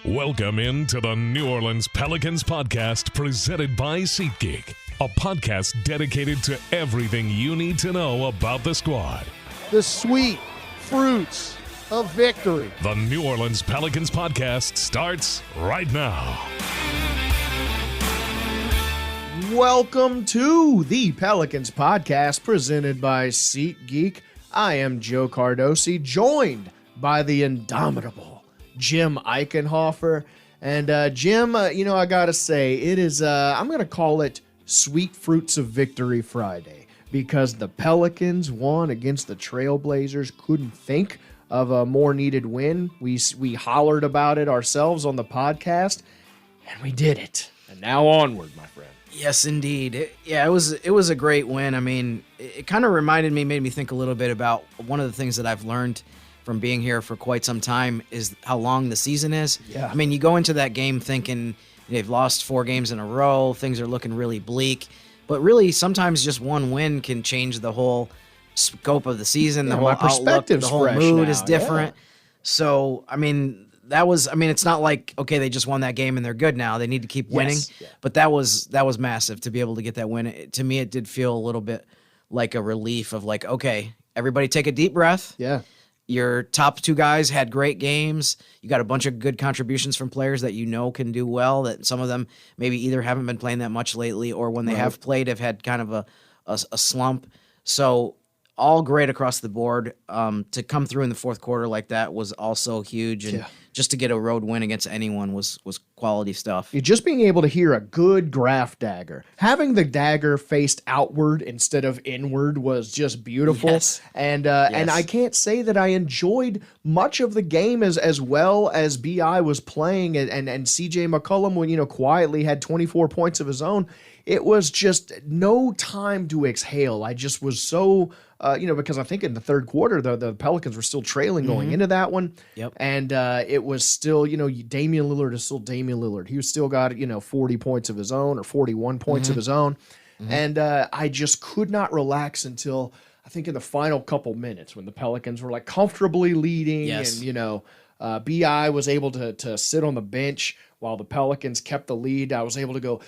Welcome into the New Orleans Pelicans Podcast presented by SeatGeek, a podcast dedicated to everything you need to know about the squad. The sweet fruits of victory. The New Orleans Pelicans Podcast starts right now. Welcome to the Pelicans Podcast presented by SeatGeek. I am Joe Cardosi, joined by the indomitable Jim Eichenhofer. And Jim, I gotta say, it is, I'm gonna call it Sweet Fruits of Victory Friday, because the Pelicans won against the Trailblazers. Couldn't think of a more needed win. We hollered about it ourselves on the podcast, and we did it. And now onward, my friend. Yes, indeed. It was a great win. I mean, it kind of made me think a little bit about one of the things that I've learned from being here for quite some time is how long the season is. Yeah. I mean, you go into that game thinking they've lost 4 games in a row, things are looking really bleak, but really sometimes just one win can change the whole scope of the season. The whole outlook, the whole mood is different. Yeah. So, I mean, it's not like, okay, they just won that game and they're good now. They need to keep winning. Yes. Yeah. But that was massive to be able to get that win. To me, it did feel a little bit like a relief of like, okay, everybody take a deep breath. Yeah. Your top 2 guys had great games. You got a bunch of good contributions from players that you know can do well, that some of them maybe either haven't been playing that much lately or when they have played have had kind of a slump. So all great across the board. To come through in the fourth quarter like that was also huge. And just to get a road win against anyone was quality stuff. You're just being able to hear a good graph dagger. Having the dagger faced outward instead of inward was just beautiful. Yes. And I can't say that I enjoyed much of the game as well as BI was playing and CJ McCollum, when quietly had 24 points of his own. It was just no time to exhale. I just was so, because I think in the third quarter, the Pelicans were still trailing going into that one. Yep. And it was still, Damian Lillard is still Damian Lillard. He still got, 40 points of his own or 41 points of his own. And I just could not relax until, I think, in the final couple minutes when the Pelicans were like comfortably leading. Yes. And, BI was able to sit on the bench while the Pelicans kept the lead. I was able to go,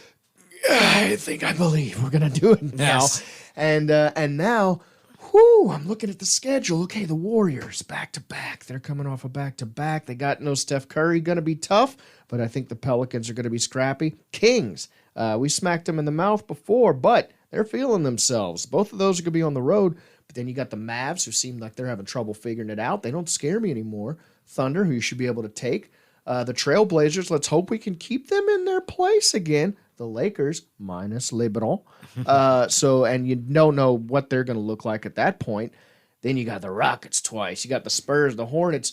I believe we're going to do it now. Yes. And now, I'm looking at the schedule. Okay, the Warriors, back-to-back. They're coming off a back-to-back. They got no Steph Curry. Going to be tough, but I think the Pelicans are going to be scrappy. Kings, we smacked them in the mouth before, but they're feeling themselves. Both of those are going to be on the road, but then you got the Mavs, who seem like they're having trouble figuring it out. They don't scare me anymore. Thunder, who you should be able to take. The Trailblazers, let's hope we can keep them in their place again. The Lakers, minus LeBron. And you don't know what they're going to look like at that point. Then you got the Rockets twice. You got the Spurs, the Hornets.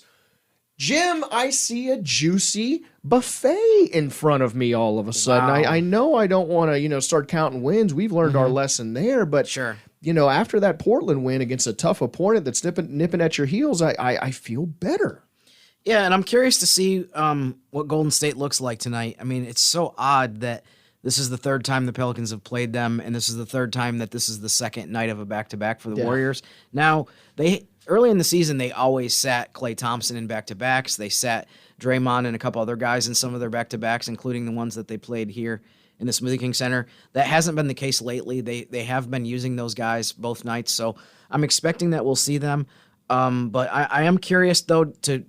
Jim, I see a juicy buffet in front of me all of a sudden. Wow. I know I don't want to, start counting wins. We've learned our lesson there. But, Sure. After that Portland win against a tough opponent that's nipping at your heels, I feel better. Yeah, and I'm curious to see what Golden State looks like tonight. I mean, it's so odd that this is the third time the Pelicans have played them, and this is the third time that this is the second night of a back-to-back for the Warriors. Now, early in the season, they always sat Klay Thompson in back-to-backs. They sat Draymond and a couple other guys in some of their back-to-backs, including the ones that they played here in the Smoothie King Center. That hasn't been the case lately. They have been using those guys both nights, so I'm expecting that we'll see them. But I am curious, though, to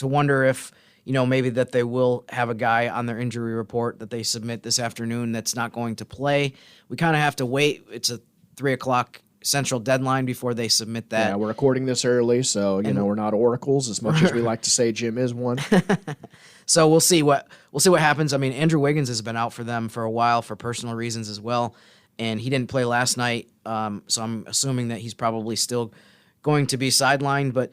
wonder if maybe that they will have a guy on their injury report that they submit this afternoon that's not going to play. We kind of have to wait. It's a 3:00 Central deadline before they submit that. Yeah, we're recording this early, so we're not oracles as much as we like to say Jim is one. So we'll see what happens. I mean, Andrew Wiggins has been out for them for a while for personal reasons as well, and he didn't play last night. So I'm assuming that he's probably still going to be sidelined. But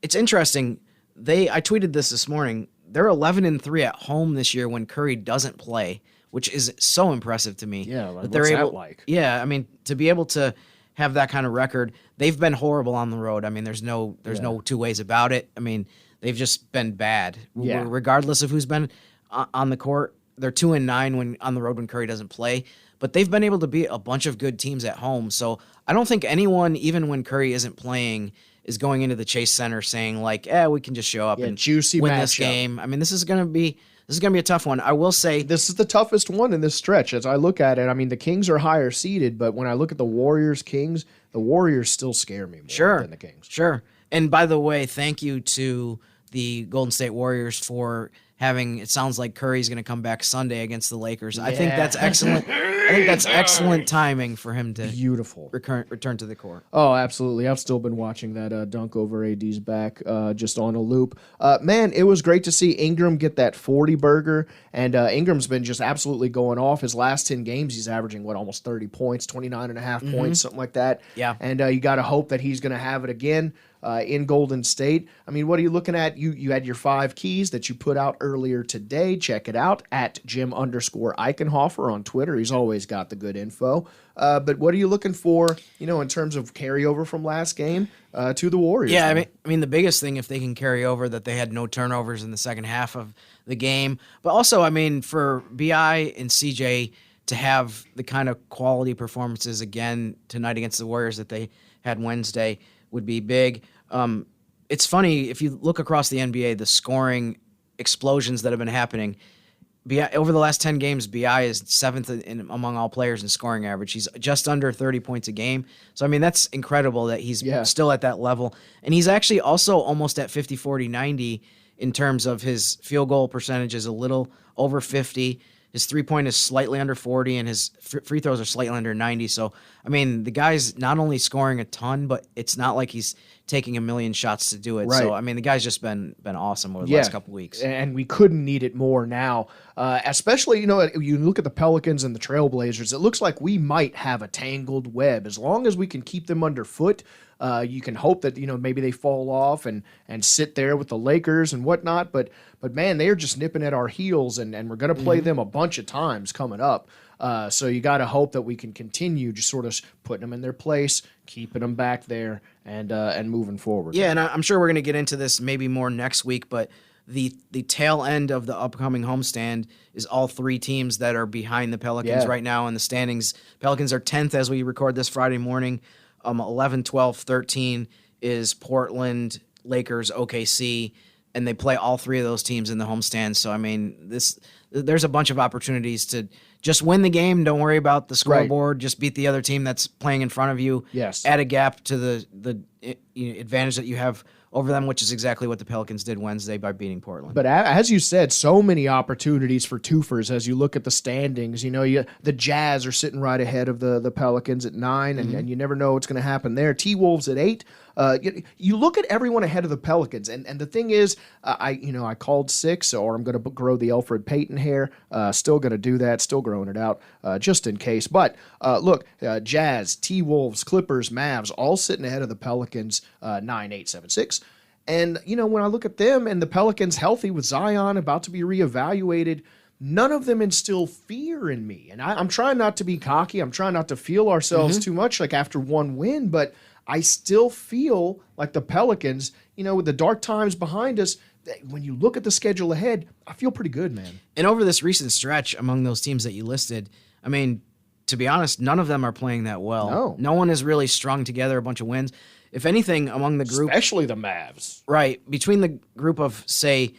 it's interesting. I tweeted this morning. They're 11-3 at home this year when Curry doesn't play, which is so impressive to me. Yeah, that they're what's able, that like? Yeah, I mean, to be able to have that kind of record, they've been horrible on the road. I mean, there's no two ways about it. I mean, they've just been bad. Yeah. Regardless of who's been on the court, they're 2-9 when on the road when Curry doesn't play. but they've been able to beat a bunch of good teams at home. So I don't think anyone, even when Curry isn't playing, is going into the Chase Center saying like, we can just show up and juicy win matchup. This game. I mean, this is going to be a tough one. I will say this is the toughest one in this stretch. As I look at it, I mean, the Kings are higher seeded, but when I look at the Warriors-Kings, the Warriors still scare me more than the Kings. Sure. And by the way, thank you to the Golden State Warriors for having, it sounds like Curry's going to come back Sunday against the Lakers. I think that's excellent. I think that's excellent timing for him to return to the court. Oh, absolutely. I've still been watching that dunk over AD's back just on a loop. Man, it was great to see Ingram get that 40-burger, and Ingram's been just absolutely going off. His last 10 games, he's averaging, almost 30 points, 29.5 points, something like that. Yeah. And you got to hope that he's going to have it again. In Golden State. I mean, what are you looking at? You had your 5 keys that you put out earlier today. Check it out at Jim_Eichenhofer on Twitter. He's always got the good info. But what are you looking for, in terms of carryover from last game to the Warriors? Yeah, I mean, the biggest thing, if they can carry over, that they had no turnovers in the second half of the game. But also, I mean, for BI and CJ to have the kind of quality performances again tonight against the Warriors that they had Wednesday would be big. It's funny, if you look across the NBA, the scoring explosions that have been happening, over the last 10 games, BI is 7th among all players in scoring average. He's just under 30 points a game. So, I mean, that's incredible that he's still at that level. And he's actually also almost at 50, 40, 90 in terms of his field goal percentage is a little over 50. His three-point is slightly under 40, and his free throws are slightly under 90. So, I mean, the guy's not only scoring a ton, but it's not like he's taking a million shots to do it. Right. So, I mean, the guy's just been awesome over the last couple weeks. And we couldn't need it more now. Especially, you look at the Pelicans and the Trailblazers, it looks like we might have a tangled web. As long as we can keep them underfoot, you can hope that, maybe they fall off and sit there with the Lakers and whatnot. But man, they are just nipping at our heels, and we're going to play them a bunch of times coming up. So you got to hope that we can continue just sort of putting them in their place, keeping them back there, and moving forward. Yeah, and I'm sure we're going to get into this maybe more next week, but the tail end of the upcoming homestand is all 3 teams that are behind the Pelicans right now in the standings. Pelicans are 10th as we record this Friday morning. 11, 12, 13 is Portland, Lakers, OKC, and they play all 3 of those teams in the homestand. So, I mean, there's a bunch of opportunities to just win the game. Don't worry about the scoreboard. Right. Just beat the other team that's playing in front of you. Yes. Add a gap to the advantage that you have over them, which is exactly what the Pelicans did Wednesday by beating Portland. But as you said, so many opportunities for twofers as you look at the standings. The Jazz are sitting right ahead of the Pelicans at 9, and you never know what's going to happen there. T-Wolves at 8. You look at everyone ahead of the Pelicans, and the thing is, I called 6, or I'm going to grow the Elfrid Payton hair. Still going to do that, still growing it out, just in case. But look, Jazz, T-Wolves, Clippers, Mavs, all sitting ahead of the Pelicans, 9, 8, 7, 6. And, when I look at them and the Pelicans healthy with Zion about to be reevaluated, none of them instill fear in me. And I'm trying not to be cocky. I'm trying not to feel ourselves too much like after one win, but I still feel like the Pelicans, with the dark times behind us, when you look at the schedule ahead, I feel pretty good, man. And over this recent stretch among those teams that you listed, I mean, to be honest, none of them are playing that well. No one has really strung together a bunch of wins. If anything, among the group... Especially the Mavs. Right. Between the group of, say,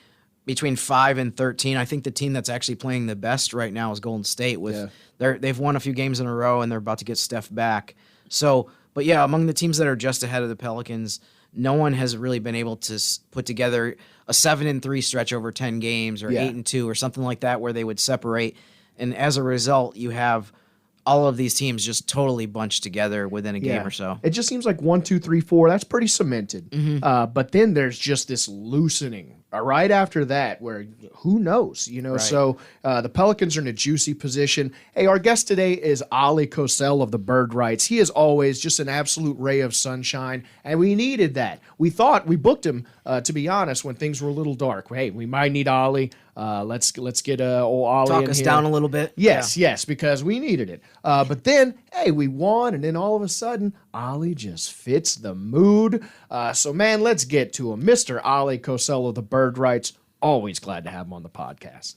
between 5 and 13, I think the team that's actually playing the best right now is Golden State. They've won a few games in a row, and they're about to get Steph back. So, but yeah, among the teams that are just ahead of the Pelicans, no one has really been able to put together a 7-3 stretch over 10 games or 8-2 or something like that where they would separate. And as a result, you have all of these teams just totally bunched together within a game or so. It just seems like 1, 2, 3, 4. That's pretty cemented. But then there's just this loosening right after that where who knows, Right. So the Pelicans are in a juicy position. Hey, our guest today is Oleh Kosel of the Bird Rights. He is always just an absolute ray of sunshine, and we needed that. We booked him, to be honest, when things were a little dark. Hey, we might need Oleh. Let's get old Oleh Talk in us here. down a little bit. Yes, because we needed it. But then, hey, we won, and then all of a sudden, Oleh just fits the mood. So, man, let's get to him. Mr. Oleh Kosel of the Bird Rights. Always glad to have him on the podcast.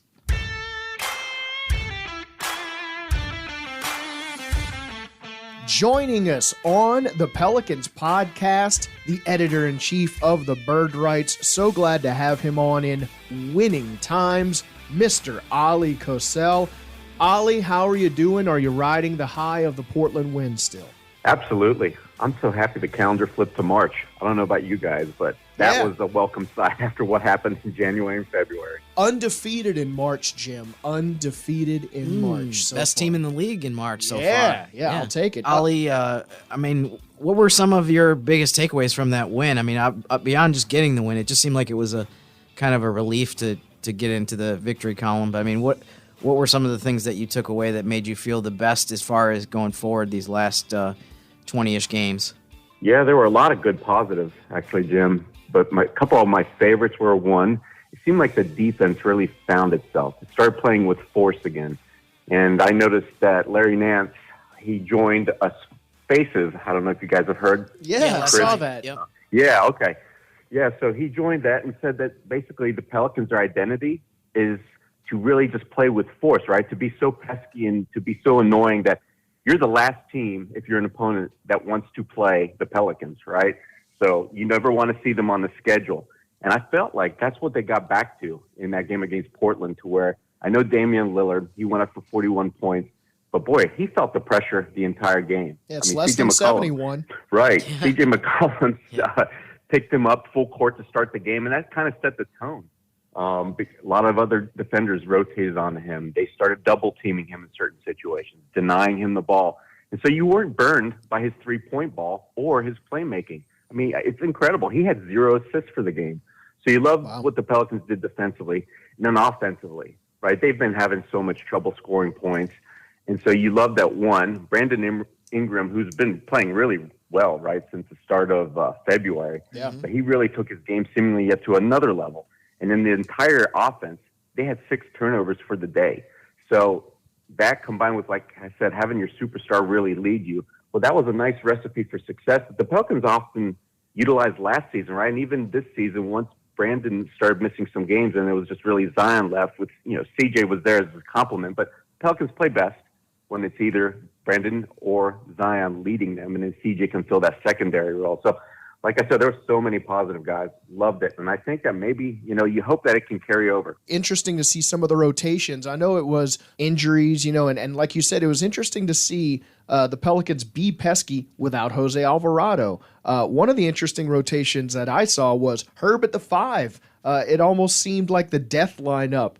Joining us on the Pelicans podcast, the editor-in-chief of the Bird Rights. So glad to have him on in winning times, Mr. Oleh Kosel. Ollie, how are you doing? Are you riding the high of the Portland win still? Absolutely. I'm so happy the calendar flipped to March. I don't know about you guys, but that was a welcome sight after what happened in January and February. Undefeated in March, Jim. Undefeated in March. So best far. team in the league in March so far. Yeah, I'll take it. Ollie, what were some of your biggest takeaways from that win? I mean, beyond just getting the win, it just seemed like it was a kind of a relief to get into the victory column. But I mean, what were some of the things that you took away that made you feel the best as far as going forward these last 20-ish games? Yeah, there were a lot of good positives, actually, Jim. But a couple of my favorites were, one, it seemed like the defense really found itself. It started playing with force again. And I noticed that Larry Nance, he joined us Spaces. I don't know if you guys have heard. Yeah, I saw that. Yep. Yeah, okay. Yeah, so he joined that and said that basically the Pelicans' identity is to really just play with force, right? To be so pesky and to be so annoying that you're the last team, if you're an opponent, that wants to play the Pelicans, right? So you never want to see them on the schedule. And I felt like that's what they got back to in that game against Portland, to where I know Damian Lillard, he went up for 41 points, but boy, he felt the pressure the entire game. Yeah, it's less than 71. Right. C.J. McCollum picked him up full court to start the game, and that kind of set the tone. A lot of other defenders rotated on him. They started double-teaming him in certain situations, denying him the ball. And so you weren't burned by his three-point ball or his playmaking. I mean, it's incredible. He had 0 assists for the game. So you love what the Pelicans did defensively. And then offensively, right? They've been having so much trouble scoring points. And so you love that one, Brandon Ingram, who's been playing really well, right, since the start of February. Yeah. But he really took his game seemingly yet to another level. And in the entire offense, they had 6 turnovers for the day. So that combined with, like I said, having your superstar really lead you, well, that was a nice recipe for success that the Pelicans often utilized last season, right? And even this season, once Brandon started missing some games and it was just really Zion left with, CJ was there as a compliment. But Pelicans play best when it's either Brandon or Zion leading them, and then CJ can fill that secondary role. So, like I said, there were so many positive guys. Loved it. And I think that maybe, you hope that it can carry over. Interesting to see some of the rotations. I know it was injuries, and like you said, it was interesting to see the Pelicans be pesky without Jose Alvarado. One of the interesting rotations that I saw was Herb at the 5. It almost seemed like the death lineup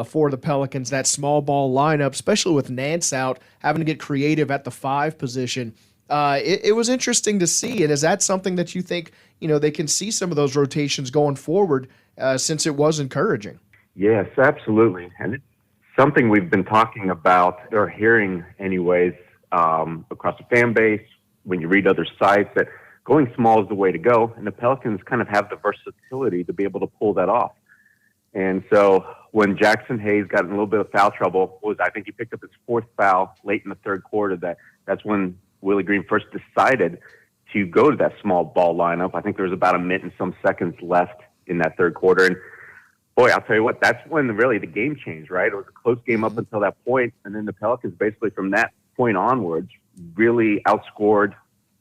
for the Pelicans, that small ball lineup, especially with Nance out, having to get creative at the 5 position. It was interesting to see. And is that something that you think, they can see some of those rotations going forward since it was encouraging? Yes, absolutely. And it's something we've been talking about or hearing anyways across the fan base, when you read other sites, that going small is the way to go. And the Pelicans kind of have the versatility to be able to pull that off. And so when Jaxson Hayes got in a little bit of foul trouble, I think he picked up his 4th foul late in the third quarter. That's when Willie Green first decided to go to that small ball lineup. I think there was about a minute and some seconds left in that third quarter. And boy, I'll tell you what, that's when really the game changed, right? It was a close game up until that point. And then the Pelicans basically from that point onwards really outscored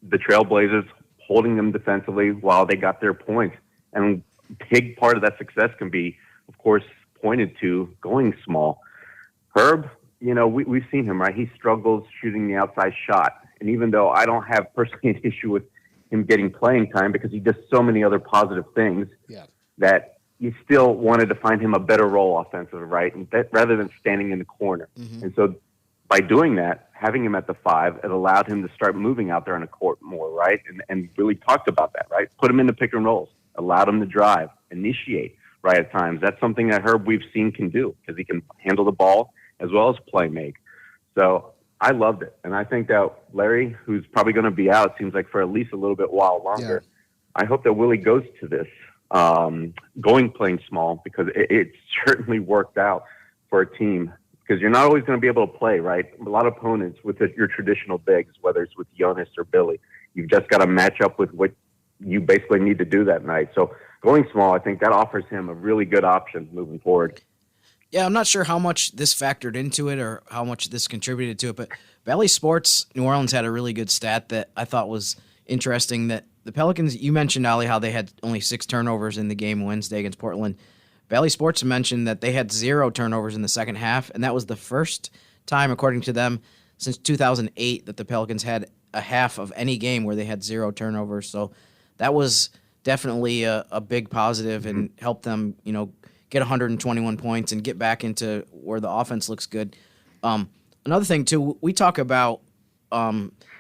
the Trailblazers, holding them defensively while they got their points. And a big part of that success can be, of course, pointed to going small. Herb, we've seen him, right? He struggles shooting the outside shot. And even though I don't have personally an issue with him getting playing time because he does so many other positive things, that you still wanted to find him a better role offensively, right? And rather than standing in the corner. Mm-hmm. And so by doing that, having him at the 5, it allowed him to start moving out there on the court more, right? And really talked about that, right? Put him in the pick and rolls, allowed him to drive, initiate, right, at times. That's something that Herb we've seen can do because he can handle the ball as well as play make. So I loved it. And I think that Larry, who's probably going to be out, seems like for at least a little bit while longer, I hope that Willie goes to this, playing small, because it certainly worked out for a team. Because you're not always going to be able to play, right? A lot of opponents with your traditional bigs, whether it's with Jonas or Billy, you've just got to match up with what you basically need to do that night. So going small, I think that offers him a really good option moving forward. Yeah, I'm not sure how much this factored into it or how much this contributed to it, but Bally Sports New Orleans had a really good stat that I thought was interesting, that the Pelicans, you mentioned, Ali, how they had only 6 turnovers in the game Wednesday against Portland. Bally Sports mentioned that they had 0 turnovers in the second half, and that was the first time, according to them, since 2008 that the Pelicans had a half of any game where they had 0 turnovers. So that was definitely a big positive and helped them, get 121 points and get back into where the offense looks good. Another thing, too, we talk about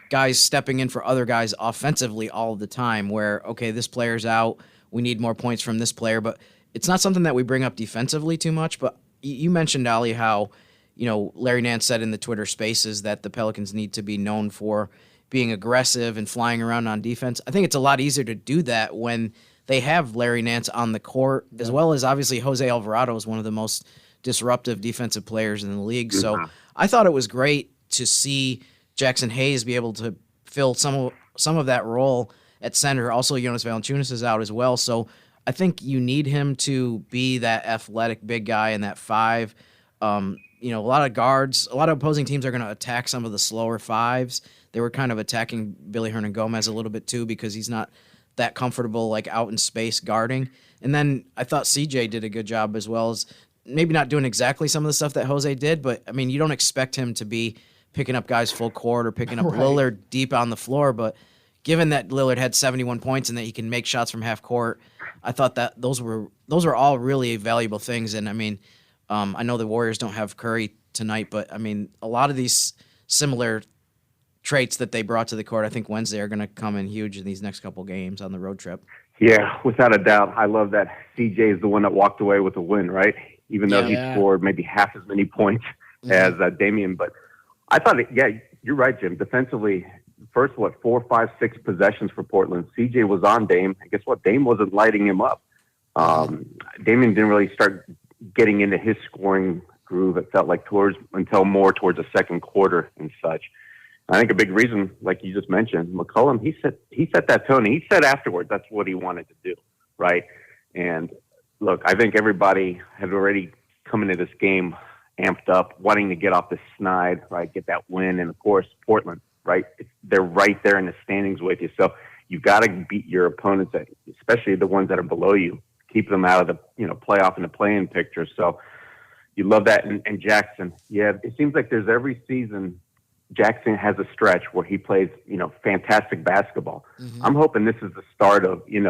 guys stepping in for other guys offensively all the time where, okay, this player's out, we need more points from this player, but it's not something that we bring up defensively too much. But you mentioned, Ali, how Larry Nance said in the Twitter Spaces that the Pelicans need to be known for being aggressive and flying around on defense. I think it's a lot easier to do that when they have Larry Nance on the court, as well as obviously Jose Alvarado is one of the most disruptive defensive players in the league. So I thought it was great to see Jaxson Hayes be able to fill some of that role at center. Also, Jonas Valanciunas is out as well. So I think you need him to be that athletic big guy in that 5. A lot of guards, a lot of opposing teams are going to attack some of the slower 5s. They were kind of attacking Billy Hernangomez a little bit too because he's not that comfortable like out in space guarding. And then I thought CJ did a good job as well, as maybe not doing exactly some of the stuff that Jose did, but I mean, you don't expect him to be picking up guys full court or picking up Lillard deep on the floor. But given that Lillard had 71 points and that he can make shots from half court, I thought that those are all really valuable things. And I mean, I know the Warriors don't have Curry tonight, but I mean, a lot of these similar traits that they brought to the court, I think Wednesday are going to come in huge in these next couple games on the road trip. Yeah, without a doubt. I love that CJ is the one that walked away with a win, right? Even though he scored maybe half as many points as Damian. But I thought, you're right, Jim. Defensively, first, 4, 5, 6 possessions for Portland. CJ was on Dame. And guess what? Dame wasn't lighting him up. Damian didn't really start getting into his scoring groove, it felt like, until more towards the second quarter and such. I think a big reason, like you just mentioned, McCollum, he set that tone. He said afterwards that's what he wanted to do, right? And look, I think everybody had already come into this game amped up, wanting to get off the snide, right, get that win. And, of course, Portland, right, they're right there in the standings with you. So you've got to beat your opponents, especially the ones that are below you, keep them out of the playoff and the play-in picture. So you love that. And Jaxson, it seems like there's every season – Jaxson has a stretch where he plays, fantastic basketball. I'm hoping this is the start of, in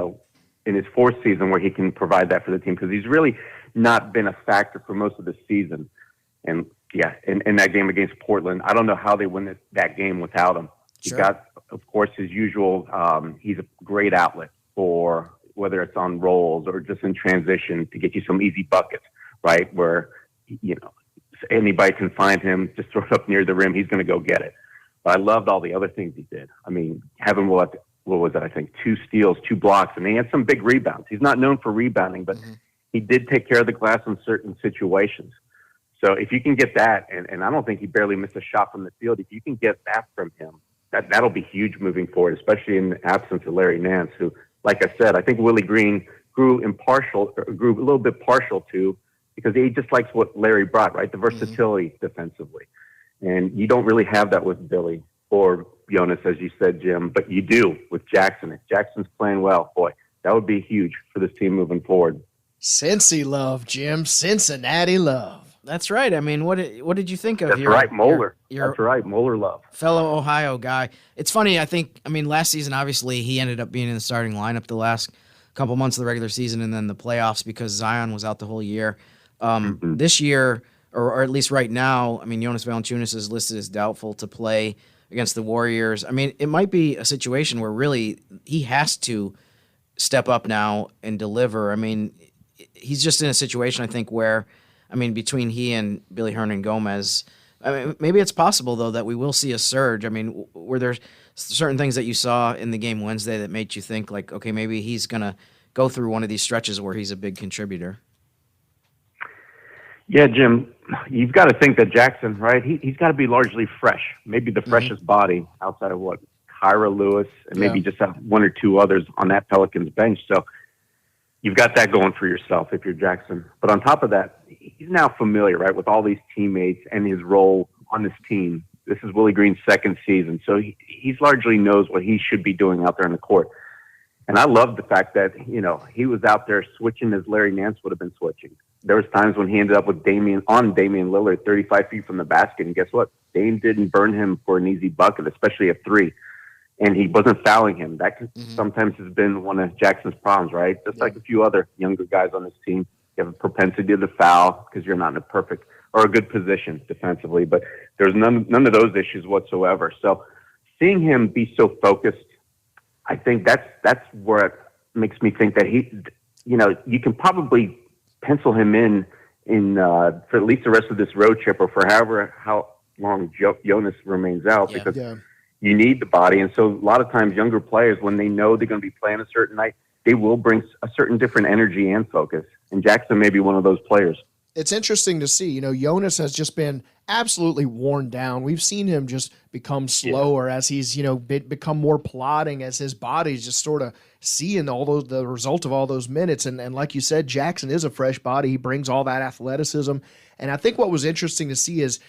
his 4th season where he can provide that for the team, because he's really not been a factor for most of the season. And in that game against Portland, I don't know how they win that game without him. Sure. He got, of course, his usual, he's a great outlet for whether it's on rolls or just in transition to get you some easy buckets, right? Where, anybody can find him, just throw it up near the rim, he's going to go get it. But I loved all the other things he did. I mean, having, what was it, I think, 2 steals, 2 blocks, and he had some big rebounds. He's not known for rebounding, but he did take care of the glass in certain situations. So if you can get that, and I don't think he barely missed a shot from the field, if you can get that from him, that'll be huge moving forward, especially in the absence of Larry Nance, who, like I said, I think Willie Green grew a little bit partial to, because he just likes what Larry brought, right? The versatility defensively. And you don't really have that with Billy or Jonas, as you said, Jim, but you do with Jaxson. If Jackson's playing well, boy, that would be huge for this team moving forward. Cincy love, Jim. Cincinnati love. That's right. I mean, what did you think of That's right, Moeller. That's right, Moeller love. Fellow Ohio guy. It's funny, last season, obviously, he ended up being in the starting lineup the last couple months of the regular season and then the playoffs because Zion was out the whole year. This year, or at least right now, Jonas Valanciunas is listed as doubtful to play against the Warriors. It might be a situation where really he has to step up now and deliver. He's just in a situation, I think, where, between he and Billy Hernangomez, maybe it's possible, though, that we will see a surge. Were there certain things that you saw in the game Wednesday that made you think, like, okay, maybe he's going to go through one of these stretches where he's a big contributor? Yeah, Jim, you've got to think that Jaxson, right? He's got to be largely fresh, maybe the freshest body outside of Kyra Lewis and maybe just have 1 or 2 others on that Pelicans bench. So you've got that going for yourself if you're Jaxson. But on top of that, he's now familiar, right, with all these teammates and his role on this team. This is Willie Green's second season, so he's largely knows what he should be doing out there on the court. And I love the fact that, he was out there switching as Larry Nance would have been switching. There was times when he ended up with Damian Lillard 35 feet from the basket, and guess what? Dame didn't burn him for an easy bucket, especially a three. And he wasn't fouling him. That sometimes has been one of Jackson's problems, right? Just like a few other younger guys on this team. You have a propensity to foul because you're not in a perfect or a good position defensively. But there's none of those issues whatsoever. So seeing him be so focused, I think that's where it makes me think that you can probably pencil him in for at least the rest of this road trip or for how long Jonas remains out because you need the body. And so a lot of times younger players, when they know they're going to be playing a certain night, they will bring a certain different energy and focus. And Jaxson may be one of those players. It's interesting to see. Jonas has just been absolutely worn down. We've seen him just become slower as he's, become more plodding as his body's just sort of seeing the result of all those minutes. And like you said, Jaxson is a fresh body. He brings all that athleticism. And I think what was interesting to see is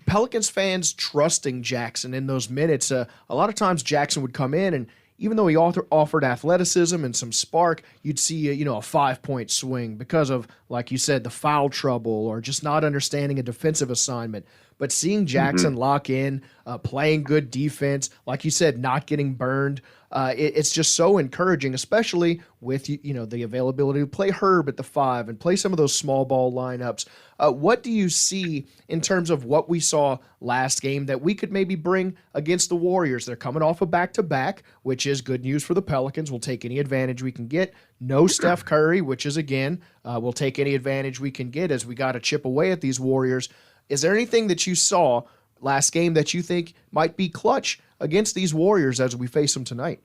Pelicans fans trusting Jaxson in those minutes. A lot of times Jaxson would come in and even though he offered athleticism and some spark, you'd see a 5-point swing because of, like you said, the foul trouble or just not understanding a defensive assignment. But seeing Jaxson lock in, playing good defense, like you said, not getting burned, it's just so encouraging, especially with the availability to play Herb at the 5 and play some of those small ball lineups. What do you see in terms of what we saw last game that we could maybe bring against the Warriors? They're coming off a back-to-back, which is good news for the Pelicans. We'll take any advantage we can get. No Steph Curry, which is, again, we'll take any advantage we can get as we got to chip away at these Warriors. Is there anything that you saw last game that you think might be clutch against these Warriors as we face them tonight?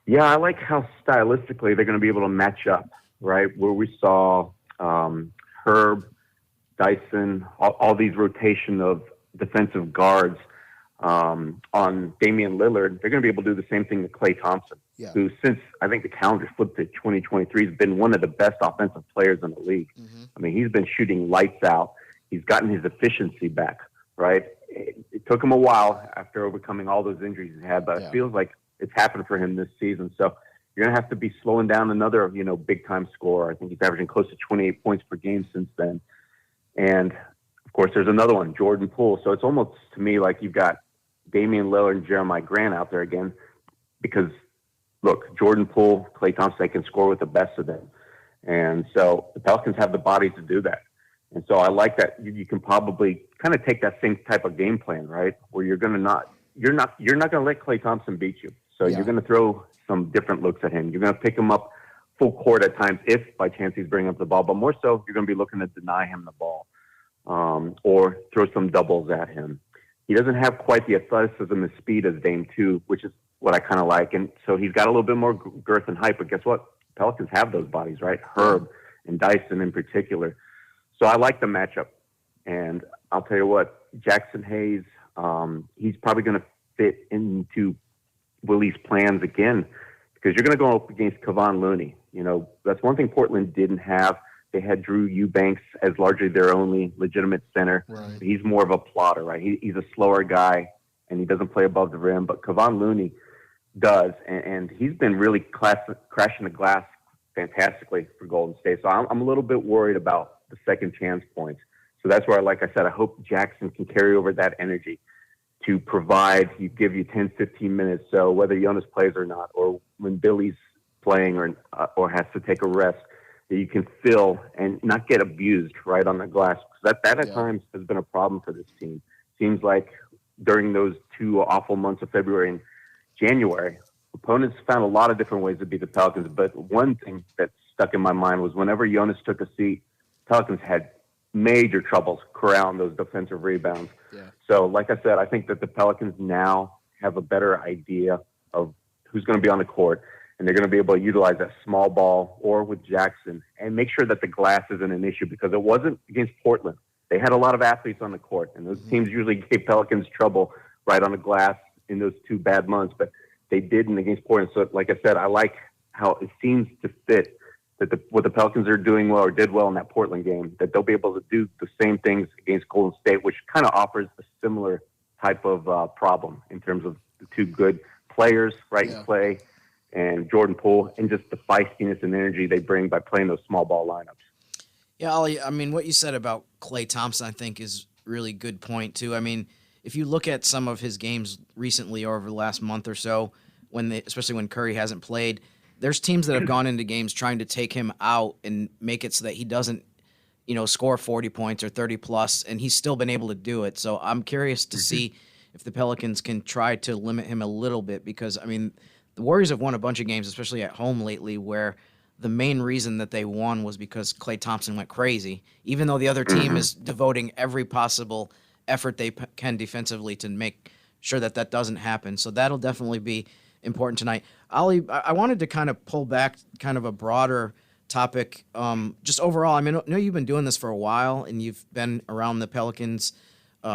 Yeah, I like how stylistically they're going to be able to match up, right? Where we saw Herb, Dyson, all these rotation of defensive guards on Damian Lillard. They're going to be able to do the same thing to Klay Thompson, who since I think the calendar flipped to 2023 has been one of the best offensive players in the league. I mean, he's been shooting lights out. He's gotten his efficiency back, right? It took him a while after overcoming all those injuries he had, but it feels like it's happened for him this season. So you're going to have to be slowing down another, big-time scorer. I think he's averaging close to 28 points per game since then. And, of course, there's another one, Jordan Poole. So it's almost, to me, like you've got Damian Lillard and Jeremiah Grant out there again because, look, Jordan Poole, Klay Thompson, they can score with the best of them. And so the Pelicans have the body to do that. And so I like that you can probably kind of take that same type of game plan, right? Where you're not going to let Klay Thompson beat you. So you're going to throw some different looks at him. You're going to pick him up full court at times if by chance he's bringing up the ball, but more so you're going to be looking to deny him the ball or throw some doubles at him. He doesn't have quite the athleticism and speed as Dame 2, which is what I kind of like. And so he's got a little bit more girth and height, but guess what? Pelicans have those bodies, right? Herb and Dyson in particular. So I like the matchup. And I'll tell you what, Jaxson Hayes, he's probably going to fit into Willie's plans again because you're going to go up against Kevon Looney. That's one thing Portland didn't have. They had Drew Eubanks as largely their only legitimate center. Right. He's more of a plotter, right? He's a slower guy, and he doesn't play above the rim. But Kevon Looney does, and he's been really crashing the glass fantastically for Golden State. So I'm a little bit worried about the second chance points. So that's where, like I said, I hope Jaxson can carry over that energy to provide, give you 10, 15 minutes. So whether Jonas plays or not, or when Billy's playing or has to take a rest, that you can fill and not get abused right on the glass. That at times has been a problem for this team. Seems like during those 2 awful months of February and January, opponents found a lot of different ways to beat the Pelicans. But one thing that stuck in my mind was whenever Jonas took a seat, Pelicans had major troubles corralling those defensive rebounds. So, like I said, I think that the Pelicans now have a better idea of who's going to be on the court, and they're going to be able to utilize that small ball or with Jaxson and make sure that the glass isn't an issue because it wasn't against Portland. They had a lot of athletes on the court, and those teams usually gave Pelicans trouble right on the glass in those 2 bad months, but they didn't against Portland. So, like I said, I like how it seems to fit that what the Pelicans are doing well or did well in that Portland game, that they'll be able to do the same things against Golden State, which kind of offers a similar type of problem in terms of the two good players, right? Yeah. Clay and Jordan Poole, and just the feistiness and energy they bring by playing those small ball lineups. Yeah, Ollie, I mean, what you said about Klay Thompson, I think, is really good point, too. I mean, if you look at some of his games recently or over the last month or so, especially when Curry hasn't played, there's teams that have gone into games trying to take him out and make it so that he doesn't, score 40 points or 30 plus, and he's still been able to do it. So I'm curious to see if the Pelicans can try to limit him a little bit, because, I mean, the Warriors have won a bunch of games, especially at home lately, where the main reason that they won was because Klay Thompson went crazy, even though the other team is devoting every possible effort they can defensively to make sure that doesn't happen. So that'll definitely be important tonight. Ollie, I wanted to kind of pull back kind of a broader topic. Just overall, I mean, I know you've been doing this for a while, and you've been around the Pelicans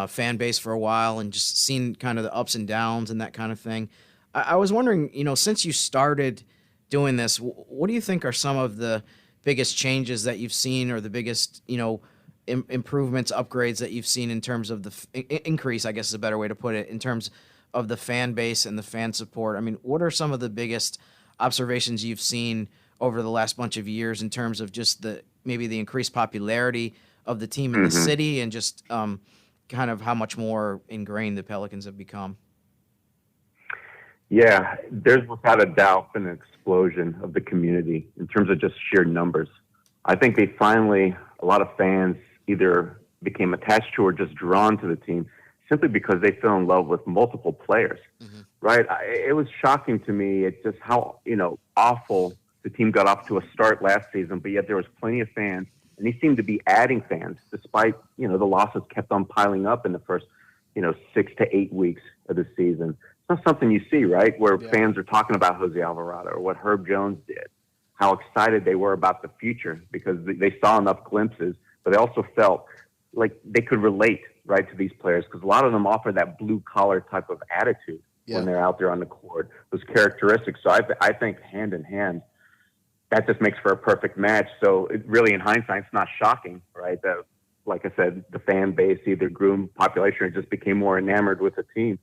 fan base for a while and just seen kind of the ups and downs and that kind of thing. I was wondering, since you started doing this, what do you think are some of the biggest changes that you've seen, or the biggest, improvements, upgrades that you've seen in terms of the increase, I guess is a better way to put it, in terms of the fan base and the fan support? I mean, what are some of the biggest observations you've seen over the last bunch of years in terms of just maybe the increased popularity of the team in the city, and just kind of how much more ingrained the Pelicans have become? Yeah, there's without a doubt been an explosion of the community in terms of just sheer numbers. I think a lot of fans either became attached to or just drawn to the team simply because they fell in love with multiple players, right? It was shocking to me just how, awful the team got off to a start last season, but yet there was plenty of fans, and they seemed to be adding fans despite, the losses kept on piling up in the first, 6 to 8 weeks of the season. It's not something you see, right, where fans are talking about Jose Alvarado or what Herb Jones did, how excited they were about the future because they saw enough glimpses, but they also felt like they could relate, right, to these players, because a lot of them offer that blue-collar type of attitude when they're out there on the court, those characteristics. So I think hand in hand, that just makes for a perfect match. So really, in hindsight, it's not shocking, right, that, like I said, the fan base either grew in population or just became more enamored with the team.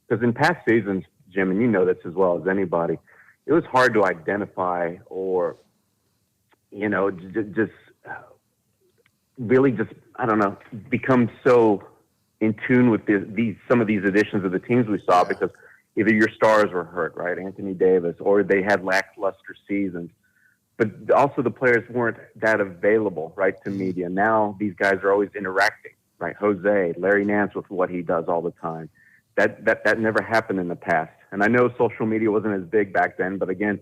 Because in past seasons, Jim, and you know this as well as anybody, it was hard to identify or, just really just, I don't know, become so in tune with some of these additions of the teams we saw, because either your stars were hurt, right, Anthony Davis, or they had lackluster seasons. But also the players weren't that available, right, to media. Now these guys are always interacting, right? Jose, Larry Nance with what he does all the time. That never happened in the past. And I know social media wasn't as big back then, but again,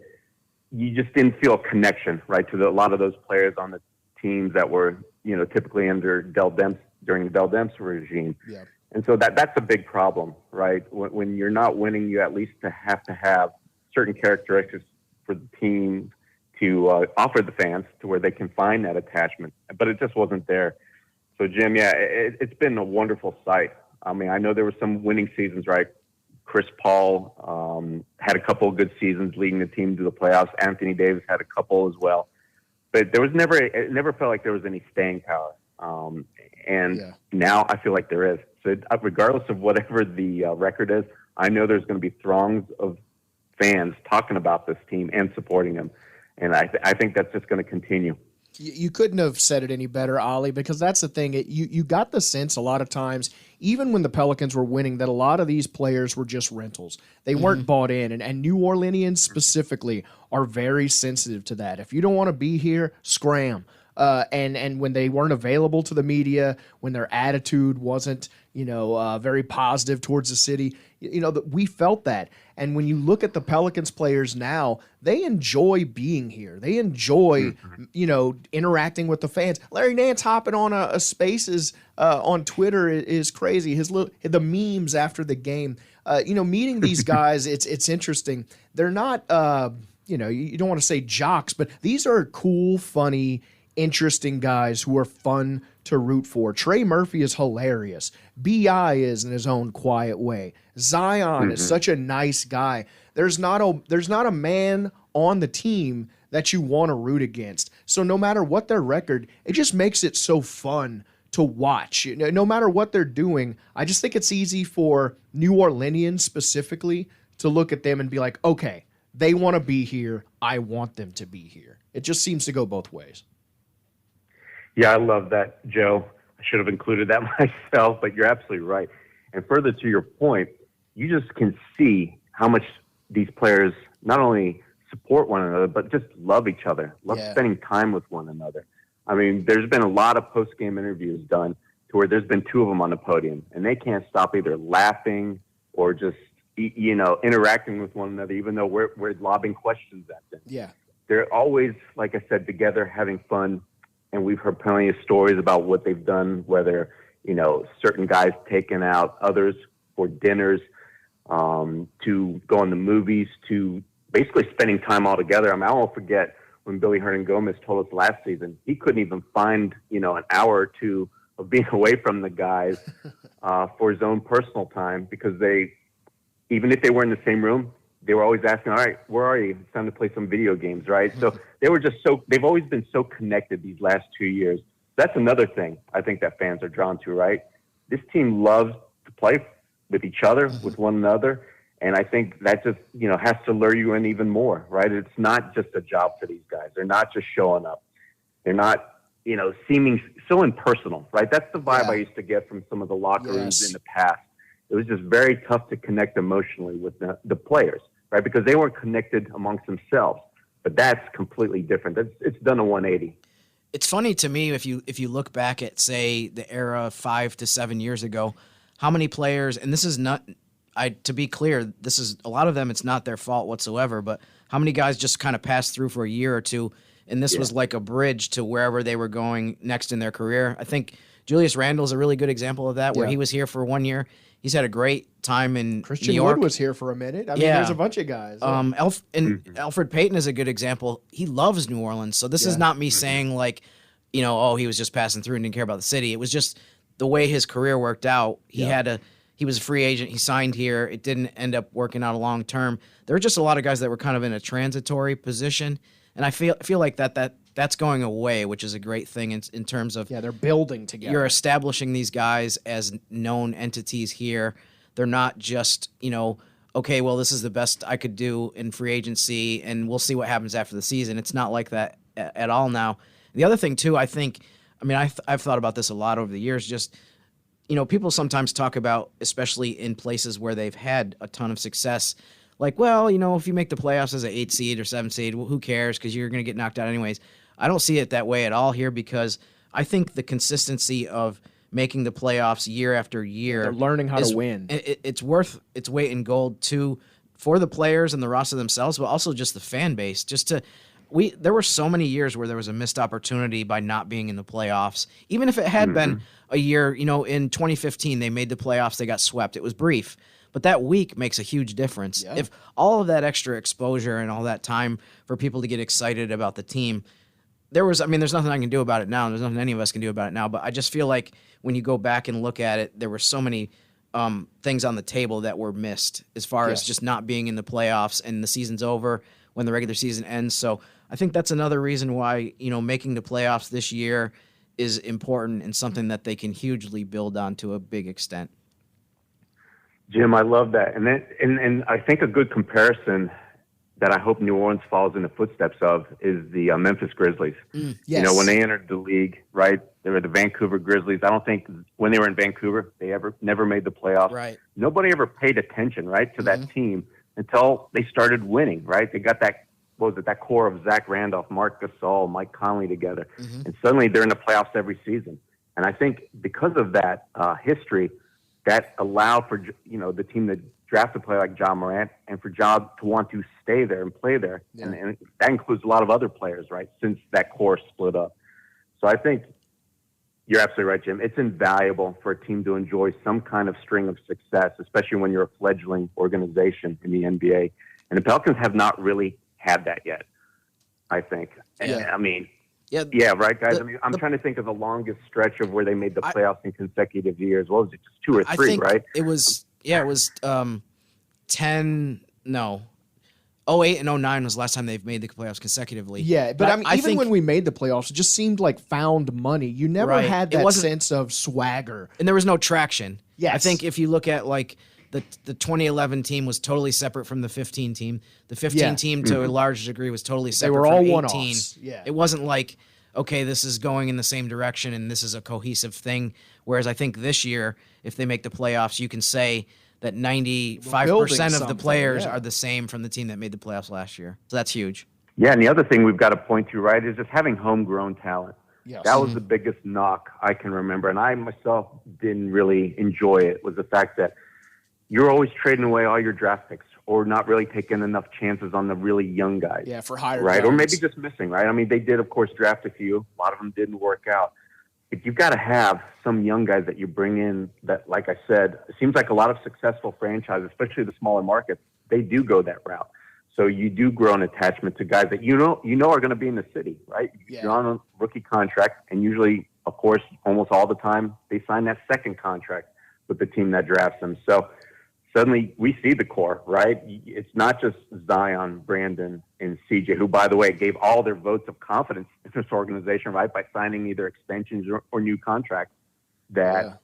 you just didn't feel a connection, right, to a lot of those players on the teams that were, typically under during the Dell Demps regime. Yeah. And so that's a big problem, right? When you're not winning, you at least have to have certain characteristics for the team to offer the fans to where they can find that attachment. But it just wasn't there. So, Jim, it's been a wonderful sight. I mean, I know there were some winning seasons, right? Chris Paul had a couple of good seasons leading the team to the playoffs. Anthony Davis had a couple as well. But it never felt like there was any staying power. Now I feel like there is. So regardless of whatever the record is, I know there's going to be throngs of fans talking about this team and supporting them. And I think that's just going to continue. You couldn't have said it any better, Ollie, because that's the thing. You got the sense a lot of times, even when the Pelicans were winning, that a lot of these players were just rentals. They weren't bought in, and New Orleanians specifically are very sensitive to that. If you don't want to be here, scram. And when they weren't available to the media, when their attitude wasn't, very positive towards the city, we felt that. And when you look at the Pelicans players now, they enjoy being here. They enjoy, interacting with the fans. Larry Nance hopping on a Spaces on Twitter is crazy. The memes after the game, meeting these guys, it's interesting. They're not, you don't want to say jocks, but these are cool, funny, interesting guys who are fun to root for. Trey Murphy is hilarious. B.I. is in his own quiet way. Zion is such a nice guy. There's not a man on the team that you want to root against. So no matter what their record, it just makes it so fun to watch. No matter what they're doing, I just think it's easy for New Orleanians specifically to look at them and be like, okay, they want to be here. I want them to be here. It just seems to go both ways. Yeah, I love that, Joe. I should have included that myself, but you're absolutely right. And further to your point, you just can see how much these players not only support one another, but just love each other, love spending time with one another. I mean, there's been a lot of post-game interviews done to where there's been two of them on the podium, and they can't stop either laughing or just, interacting with one another, even though we're lobbing questions at them. Yeah. They're always, like I said, together having fun, and we've heard plenty of stories about what they've done, whether, certain guys taking out others for dinners, to go in the movies, to basically spending time all together. I won't forget when Billy Hernangomez told us last season, he couldn't even find, an hour or two of being away from the guys for his own personal time, because even if they were in the same room, they were always asking, all right, where are you? It's time to play some video games, right? So they've always been so connected these last 2 years. That's another thing I think that fans are drawn to, right? This team loves to play with each other, with one another. And I think that just, has to lure you in even more, right? It's not just a job for these guys. They're not just showing up. They're not, seeming so impersonal, right? That's the vibe I used to get from some of the locker rooms in the past. It was just very tough to connect emotionally with the players, right? Because they weren't connected amongst themselves. But that's completely different. It's done a 180. It's funny to me if you look back at, say, the era 5 to 7 years ago, how many players, and this is not, to be clear, this is a lot of them, it's not their fault whatsoever, but how many guys just kind of passed through for a year or two, and this was like a bridge to wherever they were going next in their career. I think Julius Randle's a really good example of that, where he was here for 1 year. He's had a great time in Christian New York. Wood was here for a minute. I mean, there's a bunch of guys. Alfred Payton is a good example. He loves New Orleans. So this is not me saying like, he was just passing through and didn't care about the city. It was just the way his career worked out. He was a free agent. He signed here. It didn't end up working out long term. There were just a lot of guys that were kind of in a transitory position, and I feel like that's going away, which is a great thing in terms of they're building together. You're establishing these guys as known entities here. They're not just okay, well, this is the best I could do in free agency, and we'll see what happens after the season. It's not like that at all now. The other thing too, I've thought about this a lot over the years. Just people sometimes talk about, especially in places where they've had a ton of success, like, well, if you make the playoffs as an 8 seed or 7 seed, well, who cares? Because you're going to get knocked out anyways. I don't see it that way at all here, because I think the consistency of making the playoffs year after year, they're learning how to win. It's worth its weight in gold too, for the players and the roster themselves, but also just the fan base. There were so many years where there was a missed opportunity by not being in the playoffs. Even if it had been a year, in 2015, they made the playoffs, they got swept. It was brief, but that week makes a huge difference. Yeah. If all of that extra exposure and all that time for people to get excited about the team, there's nothing I can do about it now. There's nothing any of us can do about it now, but I just feel like when you go back and look at it, there were so many things on the table that were missed as far as just not being in the playoffs, and the season's over when the regular season ends. So I think that's another reason why, making the playoffs this year is important and something that they can hugely build on to a big extent. Jim, I love that. And I think a good comparison that I hope New Orleans follows in the footsteps of is the Memphis Grizzlies. Yes. When they entered the league, right, they were the Vancouver Grizzlies. I don't think when they were in Vancouver, they never made the playoffs. Right. Nobody Nobody ever paid attention, right, to that team until they started winning, right? They got that core of Zach Randolph, Mark Gasol, Mike Conley together. And suddenly they're in the playoffs every season. And I think because of that history, that allowed for, the team to draft a player like Ja Morant and for Ja to want to stay there and play there. Yeah. And that includes a lot of other players, right, since that core split up. So I think you're absolutely right, Jim. It's invaluable for a team to enjoy some kind of string of success, especially when you're a fledgling organization in the NBA. And the Pelicans have not really had that yet, I think. Yeah. Yeah, right, guys? I'm trying to think of the longest stretch of where they made the playoffs in consecutive years. What was it, just 2 or 3, I think right? It was 10, no. 08 and 09 was the last time they've made the playoffs consecutively. Yeah, but I mean, even when we made the playoffs, it just seemed like found money. You never had that sense of swagger. And there was no traction. Yes. I think if you look at like the 2011 team was totally separate from the 15 team. The 15 team to a large degree was totally separate they were from all 18. one-offs. Yeah. It wasn't like, okay, this is going in the same direction and this is a cohesive thing. Whereas I think this year, if they make the playoffs, you can say that 95% of the players are the same from the team that made the playoffs last year. So that's huge. Yeah, and the other thing we've got to point to, right, is just having homegrown talent. Yes. That was the biggest knock I can remember, and I myself didn't really enjoy it, was the fact that you're always trading away all your draft picks or not really taking enough chances on the really young guys. Yeah, for higher right? guys. Or maybe just missing, right? I mean, they did, of course, draft a few. A lot of them didn't work out. But you've got to have some young guys that you bring in that, like I said, it seems like a lot of successful franchises, especially the smaller markets, they do go that route. So you do grow an attachment to guys that you know are going to be in the city, right? Yeah. You're on a rookie contract, and usually, of course, almost all the time, they sign that second contract with the team that drafts them. So suddenly we see the core, right? It's not just Zion, Brandon, and CJ, who, by the way, gave all their votes of confidence in this organization, right, by signing either extensions or new contracts that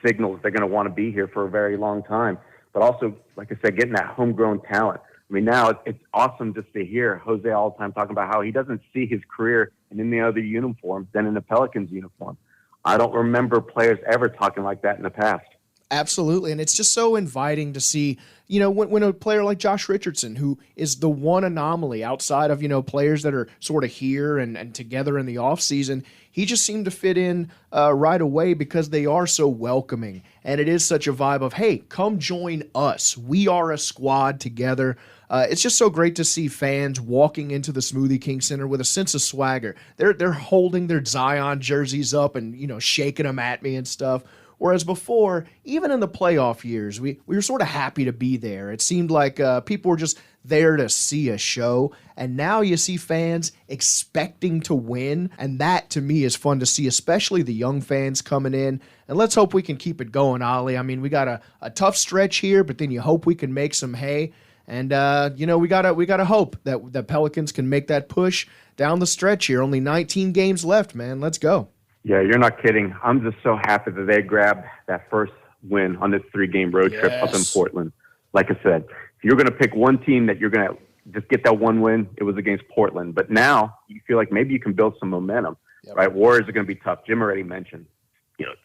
signals they're going to want to be here for a very long time. But also, like I said, getting that homegrown talent. I mean, now it's awesome just to hear Jose all the time talking about how he doesn't see his career in any other uniform than in the Pelicans uniform. I don't remember players ever talking like that in the past. Absolutely, and it's just so inviting to see, when a player like Josh Richardson, who is the one anomaly outside of, players that are sort of here and together in the offseason, he just seemed to fit in right away because they are so welcoming. And it is such a vibe of, hey, come join us. We are a squad together. It's just so great to see fans walking into the Smoothie King Center with a sense of swagger. They're holding their Zion jerseys up and, shaking them at me and stuff. Whereas before, even in the playoff years, we were sort of happy to be there. It seemed like people were just there to see a show. And now you see fans expecting to win. And that, to me, is fun to see, especially the young fans coming in. And let's hope we can keep it going, Ollie. I mean, we got a tough stretch here, but then you hope we can make some hay. And, we gotta hope that the Pelicans can make that push down the stretch here. Only 19 games left, man. Let's go. Yeah, you're not kidding. I'm just so happy that they grabbed that first win on this 3-game road trip up in Portland. Like I said, if you're going to pick one team that you're going to just get that one win, it was against Portland. But now you feel like maybe you can build some momentum, right? Warriors are going to be tough. Jim already mentioned,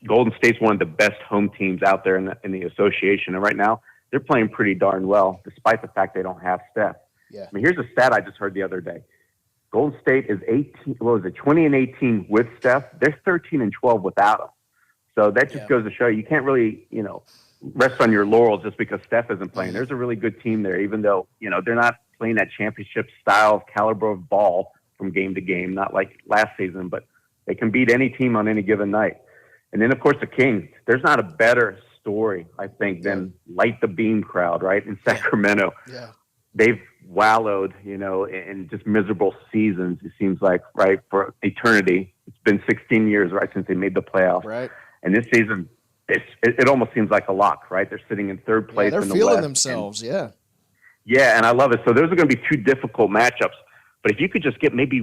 Golden State's one of the best home teams out there in the association. And right now they're playing pretty darn well, despite the fact they don't have Steph. Yeah. I mean, here's a stat I just heard the other day. Golden State is 20-18 with Steph. They're 13-12 without him. So that just goes to show you can't really, rest on your laurels just because Steph isn't playing. There's a really good team there, even though, they're not playing that championship style of caliber of ball from game to game, not like last season, but they can beat any team on any given night. And then, of course, the Kings. There's not a better story, I think, than Light the Beam crowd, right, in Sacramento. Yeah. They've wallowed, in just miserable seasons, it seems like, right, for eternity. It's been 16 years, right, since they made the playoffs. Right. And this season, it almost seems like a lock, right? They're sitting in third place in the West. They're feeling themselves, Yeah, and I love it. So those are going to be two difficult matchups. But if you could just get maybe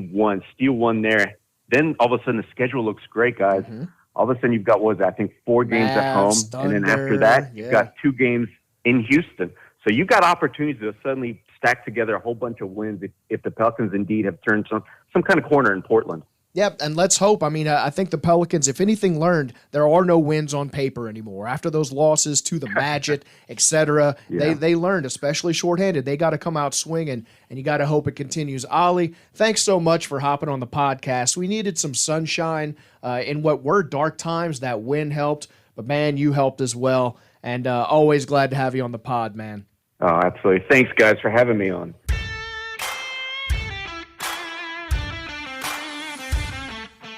steal one there, then all of a sudden the schedule looks great, guys. Mm-hmm. All of a sudden you've got, 4 games at home. Thunder, and then after that, you've got 2 games in Houston. So you've got opportunities to suddenly stack together a whole bunch of wins if the Pelicans indeed have turned some kind of corner in Portland. Yep, and let's hope. I mean, I think the Pelicans, if anything learned, there are no wins on paper anymore. After those losses to the Magic, etc., they learned, especially shorthanded. They got to come out swinging, and you got to hope it continues. Ollie, thanks so much for hopping on the podcast. We needed some sunshine in what were dark times. That win helped, but, man, you helped as well, and always glad to have you on the pod, man. Oh, absolutely. Thanks, guys, for having me on.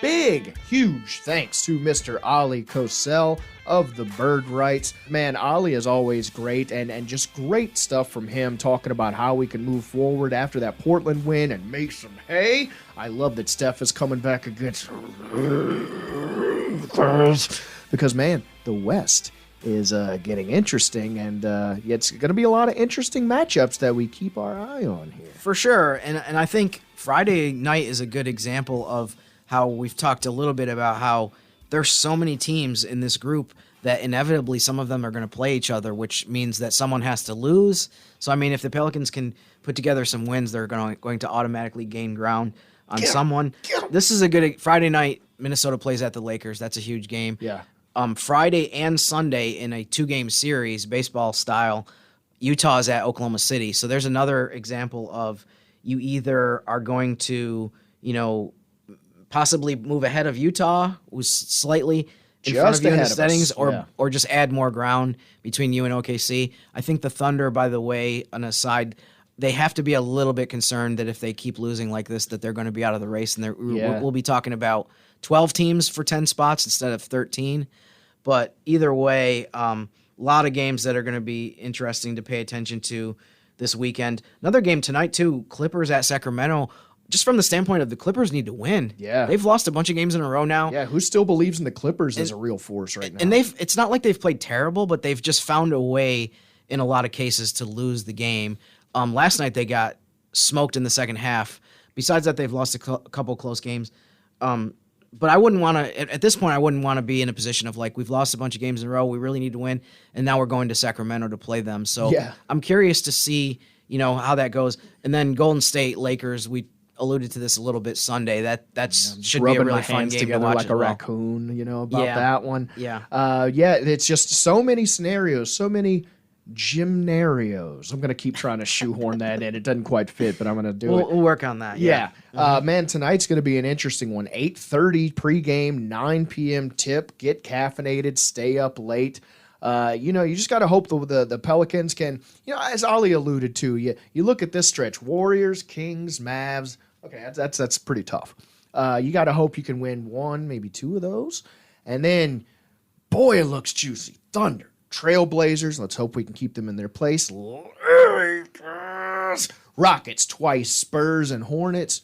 Big, huge thanks to Mr. Oleh Kosel of the Bird Rights. Man, Ollie is always great, and just great stuff from him talking about how we can move forward after that Portland win and make some hay. I love that Steph is coming back against because, man, the West is getting interesting, and it's going to be a lot of interesting matchups that we keep our eye on here. For sure, and I think Friday night is a good example of how we've talked a little bit about how there's so many teams in this group that inevitably some of them are going to play each other, which means that someone has to lose. So, I mean, if the Pelicans can put together some wins, they're going to automatically gain ground on someone. This is a good Friday night. Minnesota plays at the Lakers. That's a huge game. Yeah. Friday and Sunday in a 2-game series, baseball style, Utah is at Oklahoma City. So there's another example of you either are going to, possibly move ahead of Utah, who's slightly in front of you in the standings, or just add more ground between you and OKC. I think the Thunder, by the way, on a side, they have to be a little bit concerned that if they keep losing like this, that they're going to be out of the race. And we'll be talking about 12 teams for 10 spots instead of 13. But either way, a lot of games that are going to be interesting to pay attention to this weekend. Another game tonight, too, Clippers at Sacramento. Just from the standpoint of the Clippers need to win. Yeah. They've lost a bunch of games in a row now. Yeah, who still believes in the Clippers as a real force right now? And it's not like they've played terrible, but they've just found a way in a lot of cases to lose the game. Last night they got smoked in the second half. Besides that, they've lost a couple close games. But I wouldn't want to, at this point, I wouldn't want to be in a position of like, we've lost a bunch of games in a row, we really need to win, and now we're going to Sacramento to play them. So I'm curious to see, how that goes. And then Golden State, Lakers, we alluded to this a little bit Sunday. That should be a really fun game to watch like a raccoon, about that one. Yeah. It's just so many scenarios, so many gymnarios. I'm going to keep trying to shoehorn that in. It doesn't quite fit, but I'm going to do it. We'll work on that. Yeah. Man, tonight's going to be an interesting one. 8:30 pregame, 9 p.m. tip. Get caffeinated, stay up late. You just got to hope the Pelicans can, as Ollie alluded to, you look at this stretch, Warriors, Kings, Mavs. Okay, that's pretty tough. You got to hope you can win one, maybe two of those. And then, boy, it looks juicy. Thunder, Trailblazers. Let's hope we can keep them in their place. Lakers, Rockets twice, Spurs and Hornets.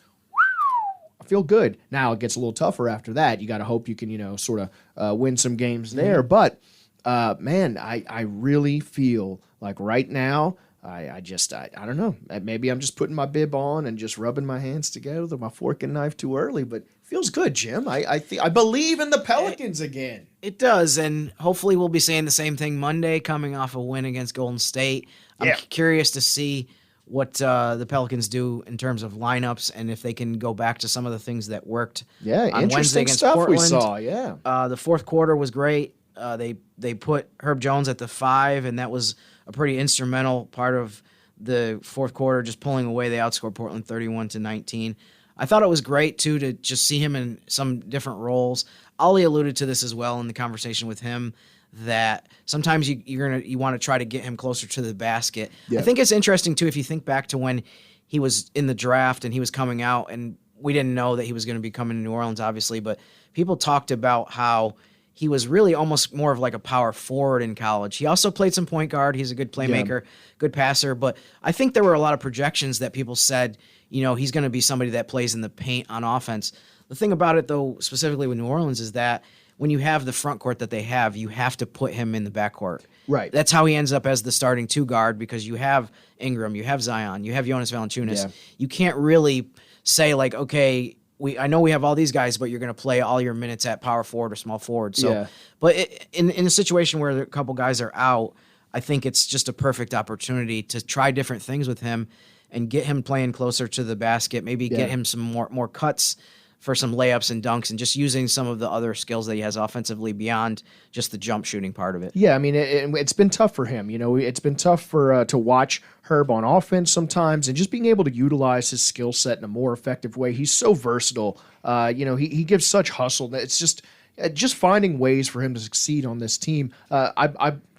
I feel good. Now it gets a little tougher after that. You got to hope you can, sort of win some games there. But man, I really feel like right now, I don't know. Maybe I'm just putting my bib on and just rubbing my hands together with my fork and knife too early, but it feels good, Jim. I believe in the Pelicans again. It does, and hopefully we'll be saying the same thing Monday, coming off a win against Golden State. I'm curious to see what the Pelicans do in terms of lineups and if they can go back to some of the things that worked on Wednesday against stuff Portland. We saw, the fourth quarter was great. They put Herb Jones at the 5, and that was a pretty instrumental part of the fourth quarter, just pulling away. They outscored Portland 31-19. I thought it was great, too, to just see him in some different roles. Ollie alluded to this as well in the conversation with him, that sometimes you want to try to get him closer to the basket. Yeah. I think it's interesting, too, if you think back to when he was in the draft and he was coming out, and we didn't know that he was going to be coming to New Orleans, obviously, but people talked about how he was really almost more of like a power forward in college. He also played some point guard. He's a good playmaker, good passer. But I think there were a lot of projections that people said, he's going to be somebody that plays in the paint on offense. The thing about it, though, specifically with New Orleans, is that when you have the front court that they have, you have to put him in the backcourt. Right. That's how he ends up as the starting 2 guard, because you have Ingram, you have Zion, you have Jonas Valanciunas. Yeah. You can't really say like, okay, I know we have all these guys, but you're going to play all your minutes at power forward or small forward. So, but in a situation where a couple guys are out, I think it's just a perfect opportunity to try different things with him and get him playing closer to the basket. Maybe get him some more cuts for some layups and dunks, and just using some of the other skills that he has offensively beyond just the jump shooting part of it. Yeah, I mean, it's been tough for him. It's been tough for to watch Herb on offense sometimes, and just being able to utilize his skill set in a more effective way. He's so versatile. He gives such hustle. It's just finding ways for him to succeed on this team.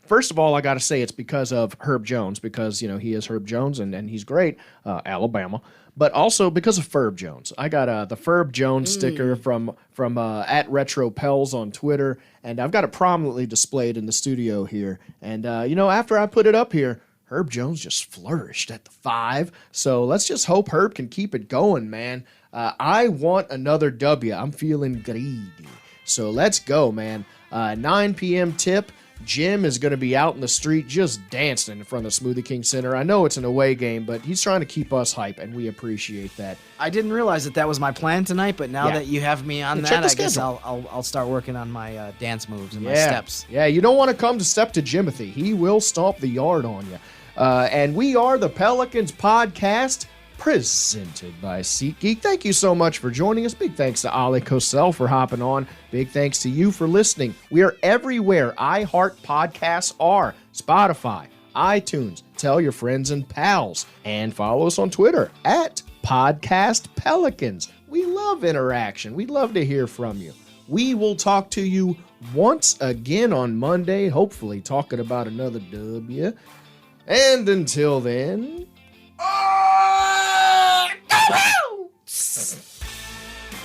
First of all, I got to say it's because of Herb Jones, because he is Herb Jones and he's great, Alabama. But also because of Ferb Jones. I got the Ferb Jones sticker from at Retro Pels on Twitter, and I've got it prominently displayed in the studio here. And after I put it up here, Herb Jones just flourished at the 5. So let's just hope Herb can keep it going, man. I want another W. I'm feeling greedy. So let's go, man. 9 p.m. tip. Jim is going to be out in the street just dancing in front of the Smoothie King Center. I know it's an away game, but he's trying to keep us hype, and we appreciate that. I didn't realize that was my plan tonight, but now that you have me on that, I guess I'll start working on my dance moves and my steps. Yeah, you don't want to come to step to Jimothy. He will stomp the yard on you. And we are the Pelicans Podcast, presented by SeatGeek. Thank you so much for joining us. Big thanks to Oleh Kosel for hopping on. Big thanks to you for listening. We are everywhere iHeart podcasts are. Spotify, iTunes. Tell your friends and pals. And follow us on Twitter at Podcast Pelicans. We love interaction. We'd love to hear from you. We will talk to you once again on Monday, hopefully talking about another W. And until then...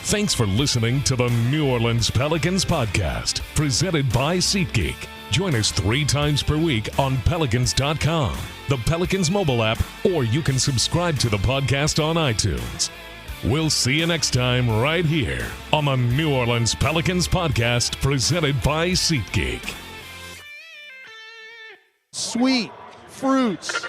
Thanks for listening to the New Orleans Pelicans Podcast, presented by SeatGeek. Join us 3 times per week on Pelicans.com, the Pelicans mobile app, or you can subscribe to the podcast on iTunes. We'll see you next time right here on the New Orleans Pelicans Podcast, presented by SeatGeek. Sweet fruits.